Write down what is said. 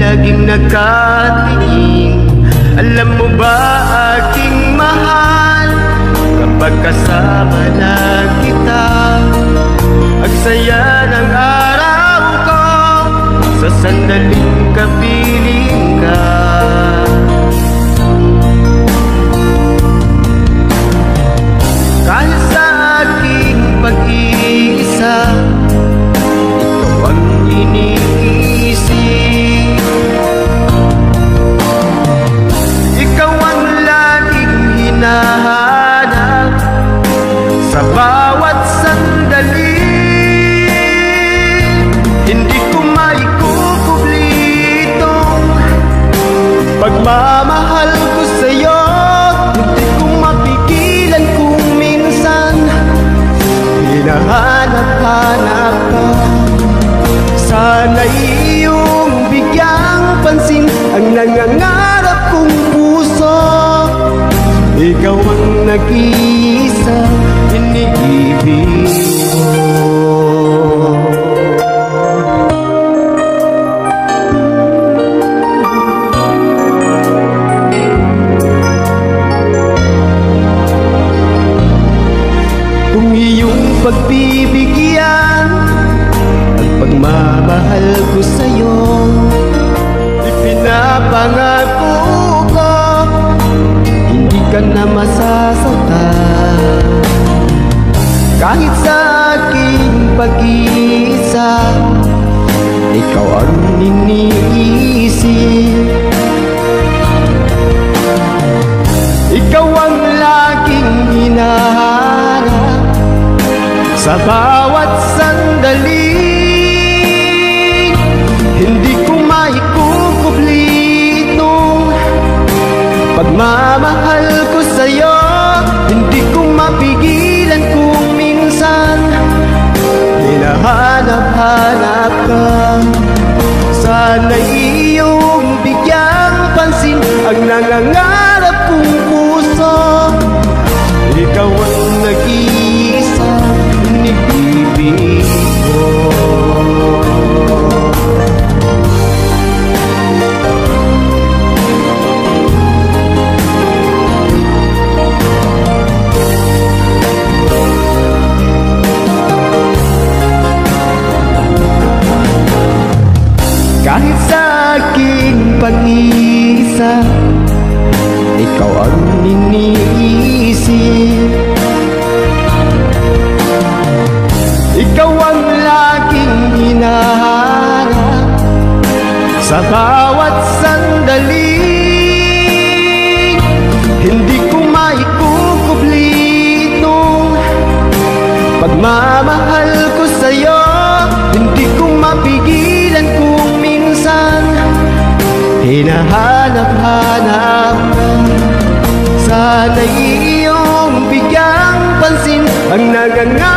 laging nakatingin. Alam mo ba aking mahal, kapag kasama na kita, ang saya ng araw ko sa sandaling kapiling ka. Kahit sa aking pag-iisa, ikaw ang iniisip. Ikaw ang laging hinahanap sa bawat sandali. Hindi ko maikukubli itong pagmamahal ko sa'yo. Hindi ko mapigilan kung minsan hinahanap-hanap ka. Sana'y iyong bigyang pansin ang nangangarap kong puso. Ikaw ang nag-iisa iniibig ko. Kung iyong pagbibigyan ang pagmamahal ko sa'yo, ipinapangako ko hindi ka na masasaktan. Kahit sa aking pag-iisa, ikaw ang iniisip. Ikaw ang laging hinahanap sa bawat sandali. Hindi ko maikukubli itong pagmamahal ko sa'yo. Hindi ko mapigilan kung minsan hinahanap-hanap ka. Sana'y iyong bigyang pansin ang nangangarap kong puso. Ikaw ang nag-iisa inibibig ko. Kahit sa aking pag-iisa, ikaw ang iniisip. Ikaw ang laging hinahanap sa bawat sandali. Hindi ko maikukubli itong pagmamahal ko sa'yo. Hindi ko mapigilan kung minsan hinahanap-hanap ka. Sana'y iyong bigyang pansin ang nangangarap